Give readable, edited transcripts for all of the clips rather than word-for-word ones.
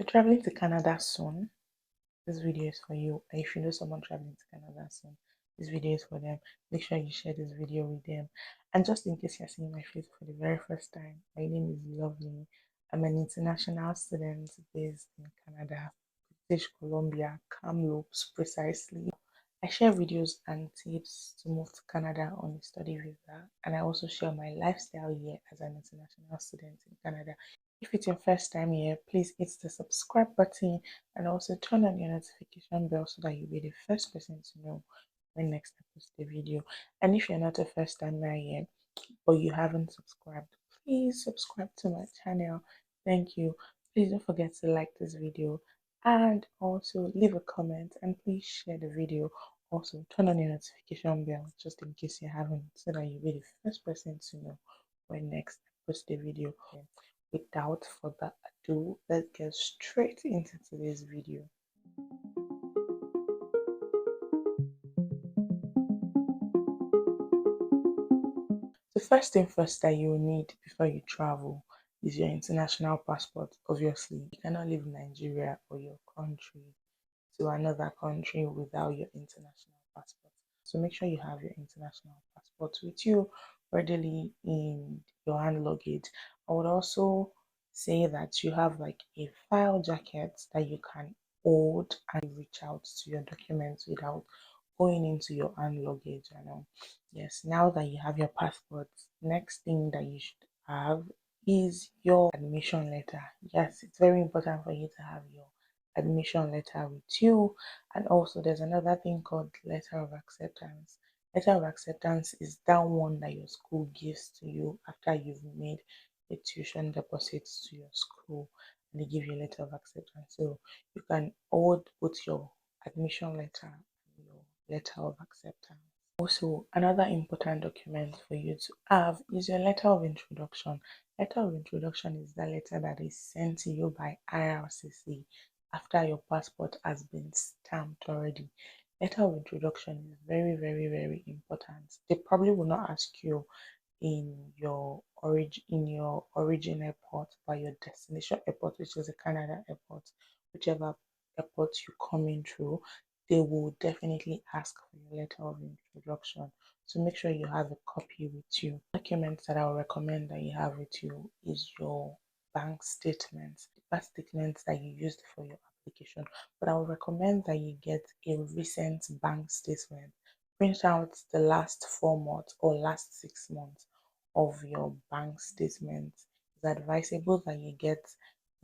If you're traveling to Canada soon, this video is for you. And if you know someone traveling to Canada soon, this video is for them. Make sure you share this video with them. And just in case you're seeing my face for the very first time, my name is Lovely. I'm an international student based in Canada, British Columbia, Kamloops precisely. I share videos and tips to move to Canada on a study visa, and I also share my lifestyle here as an international student in Canada. If it's your first time here, please hit the subscribe button and also turn on your notification bell so that you'll be the first person to know when next I post a video. And if you're not a first timer here or you haven't subscribed, please subscribe to my channel. Thank you. Please don't forget to like this video and also leave a comment, and please share the video. Also turn on your notification bell just in case you haven't, so that you'll be the first person to know when next I post a video. Without further ado, let's get straight into today's video. The first thing first that you will need before you travel is your international passport. Obviously, you cannot leave Nigeria or your country to another country without your international passport. So make sure you have your international passport with you readily in your hand luggage. I would also say that you have like a file jacket that you can hold and reach out to your documents without going into your hand luggage. I know. Yes, now that you have your passport, next thing that you should have is your admission letter. Yes, it's very important for you to have your admission letter with you. And also there's another thing called letter of acceptance. Letter of acceptance is that one that your school gives to you after you've made a tuition deposits to your school, and they give you a letter of acceptance. So you can hold both your admission letter and your letter of acceptance. Also, another important document for you to have is your letter of introduction. Letter of introduction is the letter that is sent to you by IRCC after your passport has been stamped already. Letter of introduction is very, very, very important. They probably will not ask you in your origin airport, by your destination airport, which is a Canada airport, whichever airport you come in through, they will definitely ask for your letter of introduction. So make sure you have a copy with you. Documents that I will recommend that you have with you is your bank statements, the bank statements that you used for your application. But I would recommend that you get a recent bank statement. Print out the last 4 months or last 6 months of your bank statement. It's advisable that you get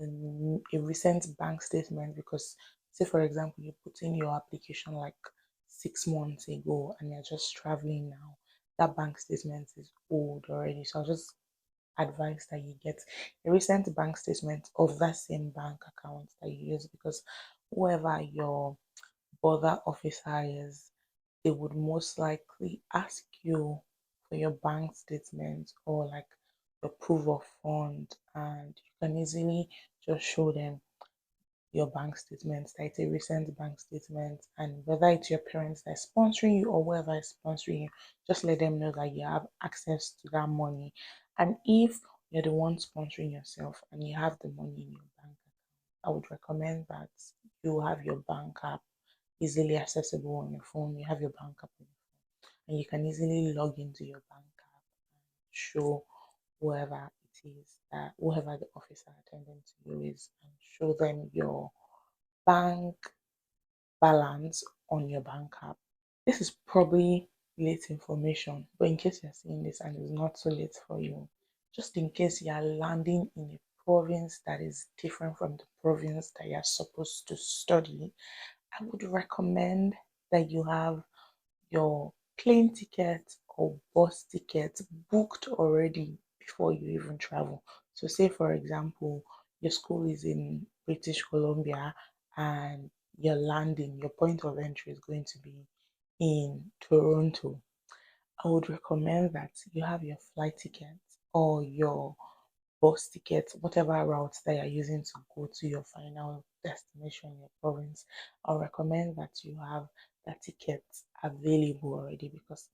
a recent bank statement because, say, for example, you put in your application like 6 months ago and you're just traveling now. That bank statement is old already. So I'll just advise that you get a recent bank statement of that same bank account that you use, because whoever your border officer is, they would most likely ask you for your bank statement or like your proof of fund, and you can easily just show them your bank statement, that it's a recent bank statement, and whether it's your parents that is sponsoring you or whoever is sponsoring you, just let them know that you have access to that money. And if you're the one sponsoring yourself and you have the money in your bank account, I would recommend that you have your bank app easily accessible on your phone. You have your bank app on your phone, and you can easily log into your bank app and show whoever it is that whoever the officer attending to you is, and show them your bank balance on your bank app. This is probably late information, but in case you're seeing this and it's not so late for you, just in case you are landing in a province that is different from the province that you're supposed to study, I would recommend that you have your plane ticket or bus ticket booked already before you even travel. So, say for example, your school is in British Columbia and your point of entry is going to be in Toronto. I would recommend that you have your flight ticket or your bus ticket, whatever route that you're using to go to your final destination, your province. I'll recommend that you have that ticket available already, because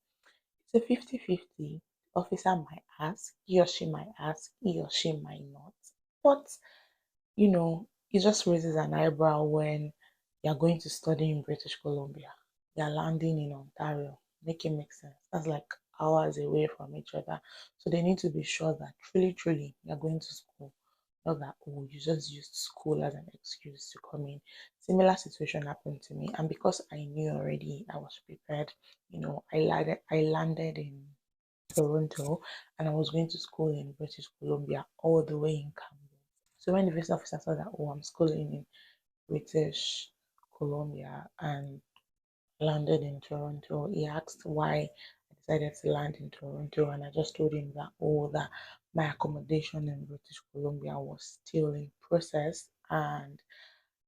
it's a 50-50. Officer might ask, he or she might ask, he or she might not. But you know, it just raises an eyebrow when you're going to study in British Columbia, you're landing in Ontario. Make it make sense. That's like hours away from each other. So they need to be sure that truly, truly, you're going to school. Not that, oh, you just used school as an excuse to come in. Similar situation happened to me. And because I knew already, I was prepared. I landed in Toronto and I was going to school in British Columbia all the way in Campbell. So when the visa officer saw that, oh, I'm schooling in British Columbia and landed in Toronto, he asked why I decided to land in Toronto, and I just told him that, oh, that my accommodation in British Columbia was still in process and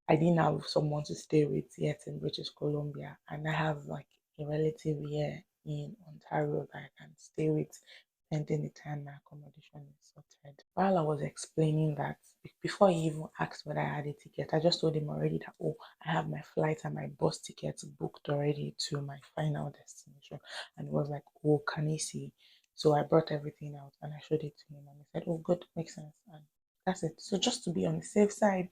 I didn't have someone to stay with yet in British Columbia, and I have like a relative here in Ontario that I can stay with pending the time my accommodation is sorted. While I was explaining that, before he even asked whether I had a ticket, I just told him already that, oh, I have my flight and my bus tickets booked already to my final destination. And he was like, oh, can he see? So I brought everything out and I showed it to him, and he said, oh, good, makes sense. And that's it. So just to be on the safe side,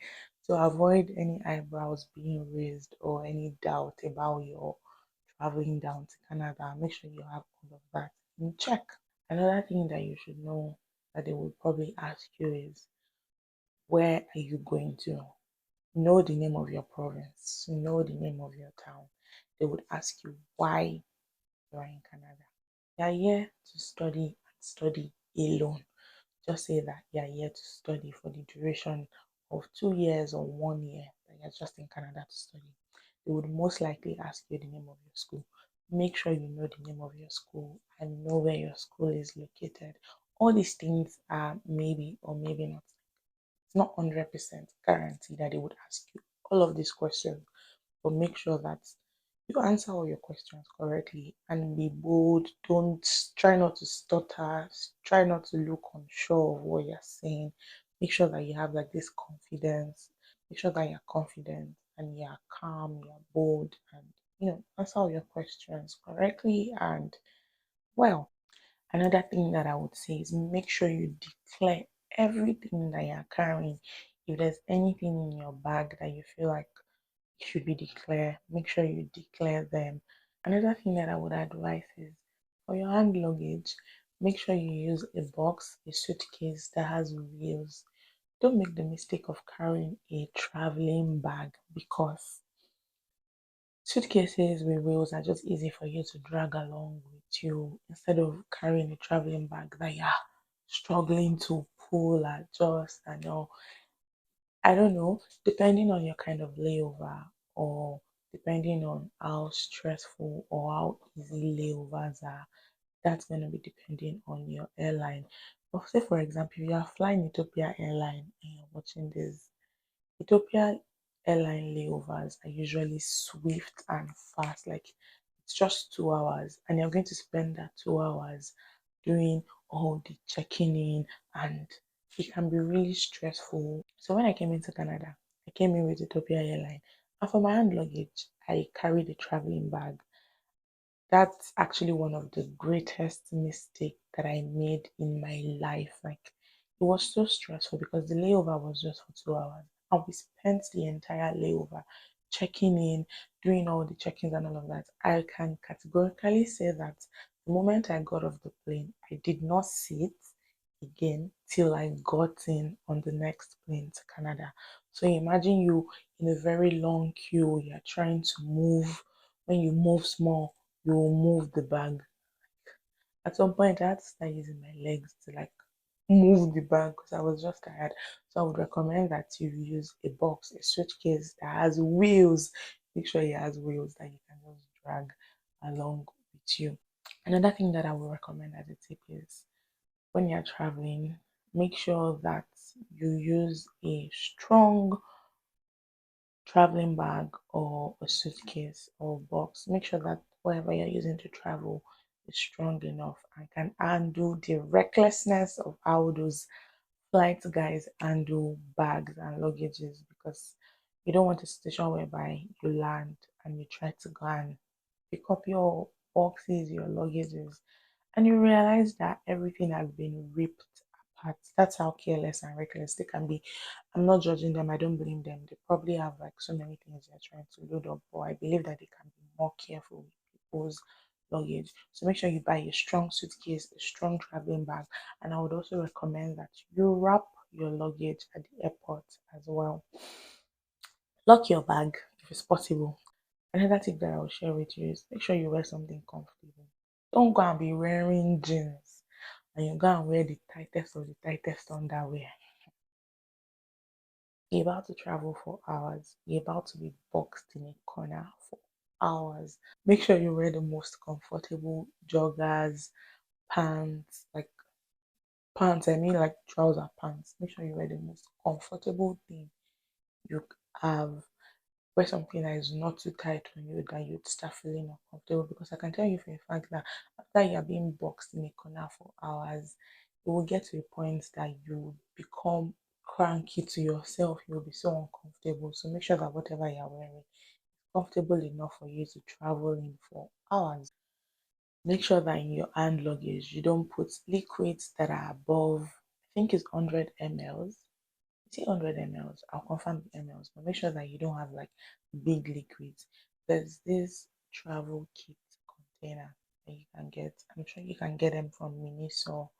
to avoid any eyebrows being raised or any doubt about your traveling down to Canada, make sure you have all of that in check. Another thing that you should know that they will probably ask you is, where are you going to? Know the name of your province, know the name of your town. They would ask you why you are in Canada. You are here to study and study alone. Just say that you are here to study for the duration of 2 years or 1 year, that you're just in Canada to study. They would most likely ask you the name of your school. Make sure you know the name of your school and know where your school is located. All these things are maybe or maybe not. It's not 100% guaranteed that they would ask you all of these questions, but make sure that you answer all your questions correctly and be bold. Don't try not to stutter, try not to look unsure of what you're saying. Make sure that you have like this confidence. Make sure that you're confident and you're calm, you're bold, and answer all your questions correctly and well. Another thing that I would say is make sure you declare everything that you're carrying. If there's anything in your bag that you feel like should be declared, make sure you declare them. Another thing that I would advise is, for your hand luggage, make sure you use a box, a suitcase that has wheels. Don't make the mistake of carrying a traveling bag, because suitcases with wheels are just easy for you to drag along with you instead of carrying a traveling bag that you're struggling to pull, adjust, and all. I don't know, depending on your kind of layover, or depending on how stressful or how easy layovers are, that's going to be depending on your airline. But say, for example, if you are flying Ethiopia Airline and you're watching this, Ethiopia Airline layovers are usually swift and fast. Like, it's just 2 hours, and you're going to spend that 2 hours doing all the checking in, and it can be really stressful. So when I came into Canada, I came in with Ethiopia Airline, and for my hand luggage, I carried a traveling bag. That's actually one of the greatest mistakes that I made in my life. Like, it was so stressful because the layover was just for 2 hours. And we spent the entire layover checking in, doing all the check-ins and all of that. I can categorically say that the moment I got off the plane, I did not sit again till I got in on the next plane to Canada. So imagine you in a very long queue, you're trying to move. When you move small, you will move the bag. At some point, I had to start using my legs to like move the bag because I was just tired. So I would recommend that you use a box, a suitcase that has wheels. Make sure it has wheels that you can just drag along with you. Another thing that I would recommend as a tip is, when you're traveling, make sure that you use a strong traveling bag or a suitcase or box. Make sure that whatever you're using to travel is strong enough and can handle the recklessness of how those flight guys handle bags and luggages, because you don't want a situation whereby you land and you try to go and pick up your boxes, your luggages, and you realize that everything has been ripped parts. That's how careless and reckless they can be. I'm not judging them, I don't blame them. They probably have like so many things they're trying to load up, but I believe that they can be more careful with people's luggage. So make sure you buy a strong suitcase, a strong traveling bag, and I would also recommend that you wrap your luggage at the airport as well. Lock your bag if it's possible. Another tip that I'll share with you is make sure you wear something comfortable. Don't go and be wearing jeans and you go and wear the tightest of the tightest underwear. You're about to travel for hours. You're about to be boxed in a corner for hours. Make sure you wear the most comfortable joggers, pants, like pants, I mean like trouser pants. Make sure you wear the most comfortable thing you have. Wear something that is not too tight on you that you'd start feeling uncomfortable, because I can tell you for a fact that after you're being boxed in a corner for hours, it will get to a point that you become cranky to yourself. You'll be so uncomfortable. So make sure that whatever you're wearing is comfortable enough for you to travel in for hours. Make sure that in your hand luggage you don't put liquids that are above, I think it's 100 mls. Is it 100 mls? I'll confirm the mls, but make sure that you don't have like big liquids. There's this travel kit container that you can get. I'm sure you can get them from Miniso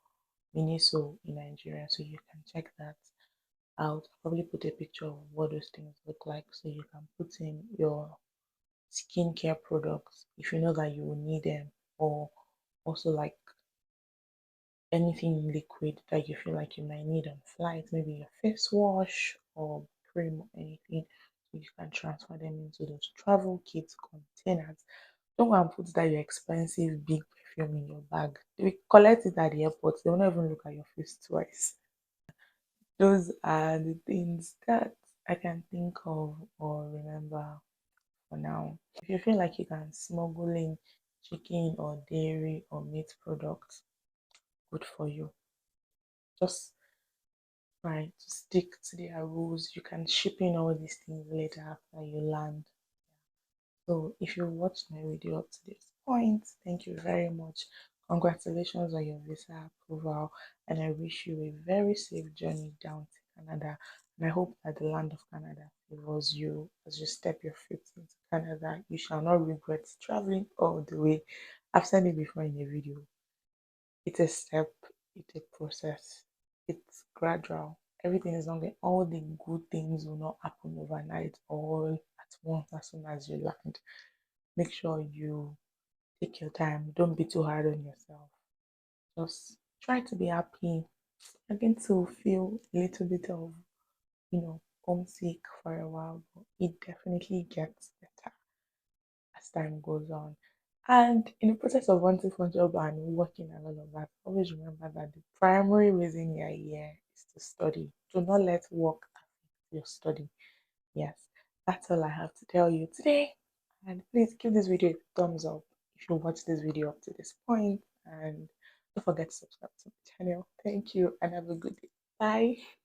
in Nigeria, so you can check that out. I'll probably put a picture of what those things look like so you can put in your skincare products if you know that you will need them, or also like anything liquid that you feel like you might need on flight, maybe your face wash or cream or anything, so you can transfer them into those travel kit containers. Don't go and put that your expensive big perfume in your bag. They will collect it at the airport, they will not even look at your face twice. Those are the things that I can think of or remember for now. If you feel like you can smuggle in chicken or dairy or meat products, good for you. Just try to stick to their rules. You can ship in all these things later after you land. So if you watched my video up to this point, thank you very much. Congratulations on your visa approval, and I wish you a very safe journey down to Canada. And I hope that the land of Canada favors you as you step your foot into Canada. You shall not regret traveling all the way. I've said it before in a video. It's a step, it's a process, it's gradual. Everything is not all the good things will not happen overnight all at once as soon as you land. Make sure you take your time. Don't be too hard on yourself. Just try to be happy. I'm going to feel a little bit of, homesick for a while, but it definitely gets better as time goes on. And in the process of wanting for job and working and all of that, always remember that the primary reason you're here is to study. Do not let work affect your study. Yes, that's all I have to tell you today. And please give this video a thumbs up if you watched this video up to this point. And don't forget to subscribe to my channel. Thank you and have a good day. Bye.